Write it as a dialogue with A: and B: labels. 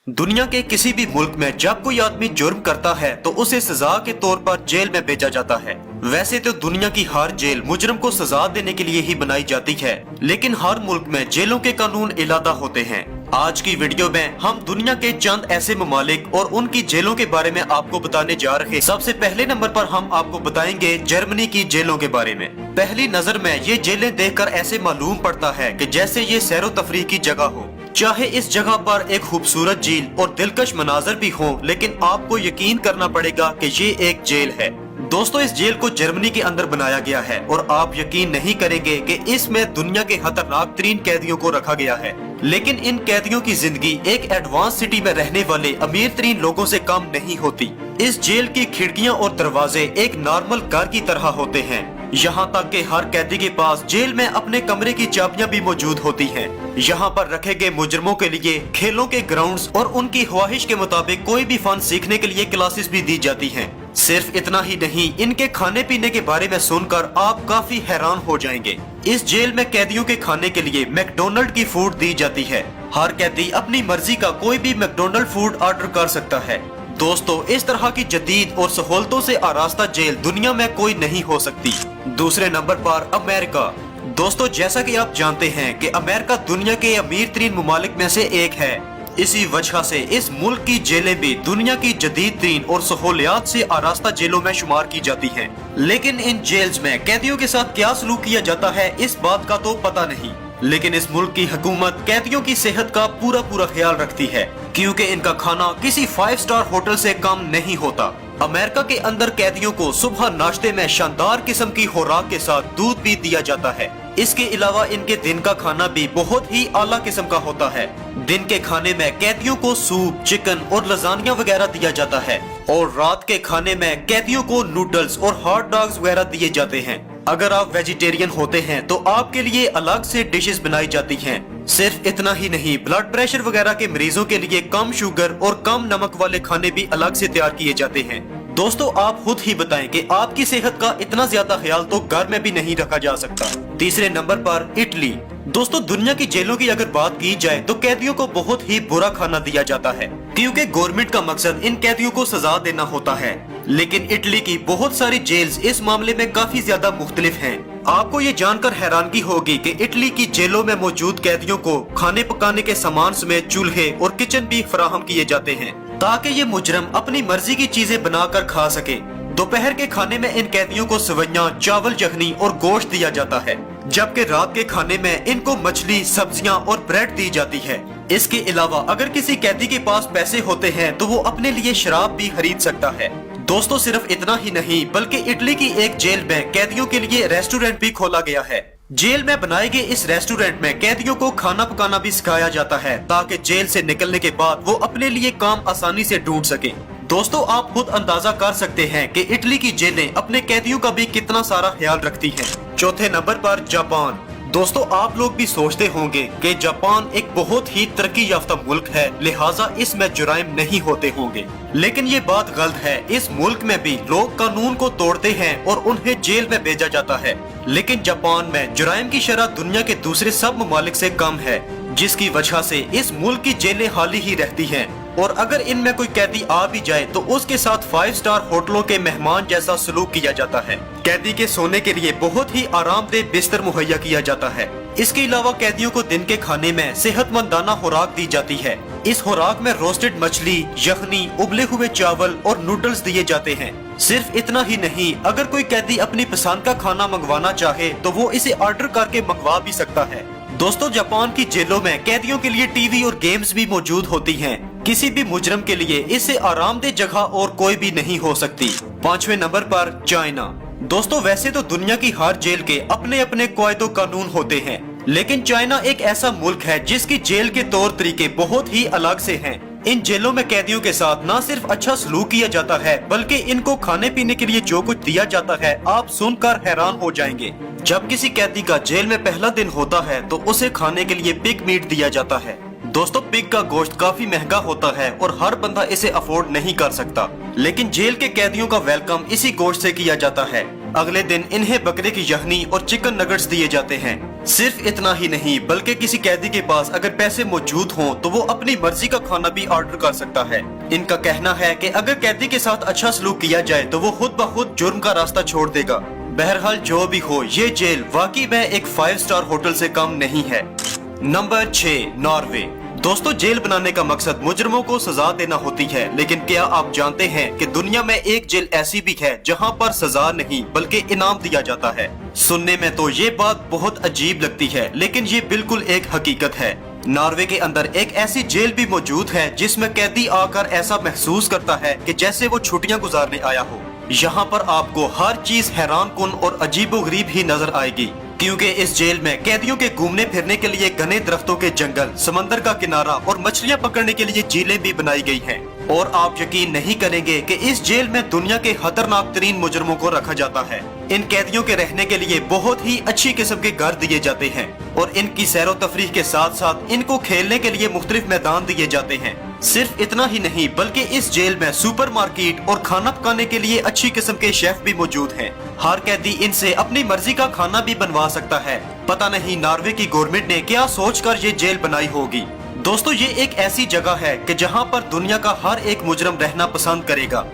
A: दुनिया के किसी भी मुल्क में जब कोई आदमी जुर्म करता है तो उसे सजा के तौर पर जेल में भेजा जाता है। वैसे तो दुनिया की हर जेल मुजरिम को सजा देने के लिए ही बनाई जाती है, लेकिन हर मुल्क में जेलों के कानून अलग होते हैं। आज की वीडियो में हम दुनिया के चंद ऐसे ममालिक और उनकी जेलों के बारे में आपको बताने जा रहे हैं। सबसे पहले नंबर पर हम आपको बताएंगे जर्मनी की जेलों के बारे में। पहली नजर में ये जेलें देखकर ऐसे मालूम पड़ता है कि जैसे ये सैरो तफरीह की जगह हो। चाहे इस जगह पर एक खूबसूरत झील और दिलकश मनाजर भी हो, लेकिन आपको यकीन करना पड़ेगा कि ये एक जेल है। दोस्तों, इस जेल को जर्मनी के अंदर बनाया गया है और आप यकीन नहीं करेंगे कि इसमें दुनिया के खतरनाक तरीन कैदियों को रखा गया है। लेकिन इन कैदियों की जिंदगी एक एडवांस सिटी में रहने वाले अमीर तरीन लोगों से कम नहीं होती। इस जेल की खिड़कियां और दरवाजे एक नॉर्मल घर की तरह होते हैं। यहाँ तक कि हर कैदी के पास जेल में अपने कमरे की चाबियां भी मौजूद होती हैं। यहाँ पर रखे गए मुजरिमों के लिए खेलों के ग्राउंड्स और उनकी ख्वाहिश के मुताबिक कोई भी फन सीखने के लिए क्लासेस भी दी जाती हैं। सिर्फ इतना ही नहीं, इनके खाने पीने के बारे में सुनकर आप काफी हैरान हो जाएंगे। इस जेल में कैदियों के खाने के लिए मैकडोनल्ड की फूड दी जाती है। हर कैदी अपनी मर्जी का कोई भी मैकडोनल्ड फूड ऑर्डर कर सकता है। दोस्तों, इस तरह की जदीद और सहूलतों से आरास्ता जेल दुनिया में कोई नहीं हो सकती। दूसरे नंबर पर अमेरिका। दोस्तों, जैसा कि आप जानते हैं कि अमेरिका दुनिया के अमीर तरीन ममालिक में से एक है। इसी वजह से इस मुल्क की जेलें भी दुनिया की जदीद तरीन और सहूलियात से आरास्ता जेलों में शुमार की जाती हैं। लेकिन इन जेल्स में कैदियों के साथ क्या सलूक किया जाता है, इस बात का तो पता नहीं। लेकिन इस मुल्क की हुकूमत कैदियों की सेहत का पूरा ख्याल रखती है, क्योंकि इनका खाना किसी 5 स्टार होटल से कम नहीं होता। अमेरिका के अंदर कैदियों को सुबह नाश्ते में शानदार किस्म की खुराक के साथ दूध भी दिया जाता है। इसके अलावा इनके दिन का खाना भी बहुत ही आला किस्म का होता है। दिन के खाने में कैदियों को सूप, चिकन और लजानिया वगैरह दिया जाता है और रात के खाने में कैदियों को नूडल्स और हॉट डॉग्स वगैरह दिए जाते हैं। अगर आप वेजिटेरियन होते हैं तो आपके लिए अलग से डिशेस बनाई जाती हैं। सिर्फ इतना ही नहीं, ब्लड प्रेशर वगैरह के मरीजों के लिए कम शुगर और कम नमक वाले खाने भी अलग से तैयार किए जाते हैं। दोस्तों, आप खुद ही बताएं कि आपकी सेहत का इतना ज्यादा ख्याल तो घर में भी नहीं रखा जा सकता। तीसरे नंबर पर इटली। दोस्तों, दुनिया की जेलों की अगर बात की जाए तो कैदियों को बहुत ही बुरा खाना दिया जाता है, क्योंकि गवर्नमेंट का मकसद इन कैदियों को सजा देना होता है। लेकिन इटली की बहुत सारी जेल्स इस मामले में काफी ज्यादा मुख्तलिफ हैं। आपको ये जानकर हैरानगी होगी कि इटली की जेलों में मौजूद कैदियों को खाने पकाने के सामान समेत चूल्हे और किचन भी फराहम किए जाते हैं, ताकि ये मुजरिम अपनी मर्जी की चीजें बनाकर खा सके। दोपहर के खाने में इन कैदियों को सवैयां, चावल, यखनी और गोश्त दिया जाता है, जबकि रात के खाने में इनको मछली, सब्जियां और ब्रेड दी जाती है। इसके अलावा अगर किसी कैदी के पास पैसे होते हैं तो वो अपने लिए शराब भी खरीद सकता है। दोस्तों, सिर्फ इतना ही नहीं, बल्कि इटली की एक जेल में कैदियों के लिए रेस्टोरेंट भी खोला गया है। जेल में बनाए गए इस रेस्टोरेंट में कैदियों को खाना पकाना भी सिखाया जाता है, ताकि जेल से निकलने के बाद वो अपने लिए काम आसानी से ढूंढ सके। दोस्तों, आप खुद अंदाजा कर सकते हैं कि इटली की जेलें अपने कैदियों का भी कितना सारा ख्याल रखती हैं। चौथे नंबर पर जापान। दोस्तों, आप लोग भी सोचते होंगे कि जापान एक बहुत ही तरक्की याफ्ता मुल्क है, लिहाजा इसमें जुराइम नहीं होते होंगे। लेकिन ये बात गलत है। इस मुल्क में भी लोग कानून को तोड़ते हैं और उन्हें जेल में भेजा जाता है। लेकिन जापान में जुराइम की शरह दुनिया के दूसरे सब ममालिक से कम है, जिसकी वजह से इस मुल्क की जेलें खाली ही रहती हैं। और अगर इनमें कोई कैदी आ भी जाए तो उसके साथ 5 स्टार होटलों के मेहमान जैसा सलूक किया जाता है। कैदी के सोने के लिए बहुत ही आरामदेह बिस्तर मुहैया किया जाता है। इसके अलावा कैदियों को दिन के खाने में सेहतमंदाना खुराक दी जाती है। इस खुराक में रोस्टेड मछली, यखनी, उबले हुए चावल और नूडल्स दिए जाते हैं। सिर्फ इतना ही नहीं, अगर कोई कैदी अपनी पसंद का खाना मंगवाना चाहे तो वो इसे ऑर्डर करके मंगवा भी सकता है। दोस्तों, जापान की जेलों में कैदियों के लिए टीवी और गेम्स भी मौजूद होती हैं। किसी भी मुजरिम के लिए इससे आरामदेह जगह और कोई भी नहीं हो सकती। पांचवें नंबर पर चाइना। दोस्तों, वैसे तो दुनिया की हर जेल के अपने अपने कायदो कानून होते हैं, लेकिन चाइना एक ऐसा मुल्क है जिसकी जेल के तौर तरीके बहुत ही अलग से हैं। इन जेलों में कैदियों के साथ न सिर्फ अच्छा सलूक किया जाता है, बल्कि इनको खाने पीने के लिए जो कुछ दिया जाता है आप सुनकर हैरान हो जाएंगे। जब किसी कैदी का जेल में पहला दिन होता है तो उसे खाने के लिए पिग मीट दिया जाता है। दोस्तों, पिग का गोश्त काफी महंगा होता है और हर बंदा इसे अफोर्ड नहीं कर सकता, लेकिन जेल के कैदियों का वेलकम इसी गोश्त से किया जाता है। अगले दिन इन्हें बकरे की यखनी और चिकन नगेट्स दिए जाते हैं। सिर्फ इतना ही नहीं बल्कि किसी कैदी के पास अगर पैसे मौजूद हों तो वो अपनी मर्जी का खाना भी ऑर्डर कर सकता है। इनका कहना है कि अगर कैदी के साथ अच्छा सलूक किया जाए तो वो खुद ब खुद जुर्म का रास्ता छोड़ देगा। बहरहाल जो भी हो, ये जेल वाकई में एक 5 स्टार होटल से कम नहीं है। Number 6, Norway. दोस्तों, जेल बनाने का मकसद मुजरिमों को सजा देना होती है, लेकिन क्या आप जानते हैं कि दुनिया में एक जेल ऐसी भी है जहां पर सजा नहीं बल्कि इनाम दिया जाता है। सुनने में तो ये बात बहुत अजीब लगती है, लेकिन ये बिल्कुल एक हकीकत है। नॉर्वे के अंदर एक ऐसी जेल भी मौजूद है जिसमें कैदी आकर ऐसा महसूस करता है कि जैसे वो छुट्टियां गुजारने आया हो। यहाँ पर आपको हर चीज हैरानकुन और अजीबोगरीब ही नजर आएगी, क्योंकि इस जेल में कैदियों के घूमने फिरने के लिए घने दरख्तों के जंगल, समंदर का किनारा और मछलियां पकड़ने के लिए झीलें भी बनाई गई हैं। और आप यकीन नहीं करेंगे कि इस जेल में दुनिया के खतरनाक तरीन मुजरिमों को रखा जाता है। इन कैदियों के रहने के लिए बहुत ही अच्छी किस्म के घर दिए जाते हैं और इनकी सैरो तफरीह के साथ साथ इनको खेलने के लिए मुख्तलिफ मैदान दिए जाते हैं। सिर्फ इतना ही नहीं बल्कि इस जेल में सुपर मार्केट और खाना पकाने के लिए अच्छी किस्म के शेफ भी मौजूद हैं। हर कैदी इनसे अपनी मर्जी का खाना भी बनवा सकता है। पता नहीं नॉर्वे की गवर्नमेंट ने क्या सोचकर ये जेल बनाई होगी। दोस्तों, ये एक ऐसी जगह है कि जहाँ पर दुनिया का हर एक मुजरिम रहना पसंद करेगा।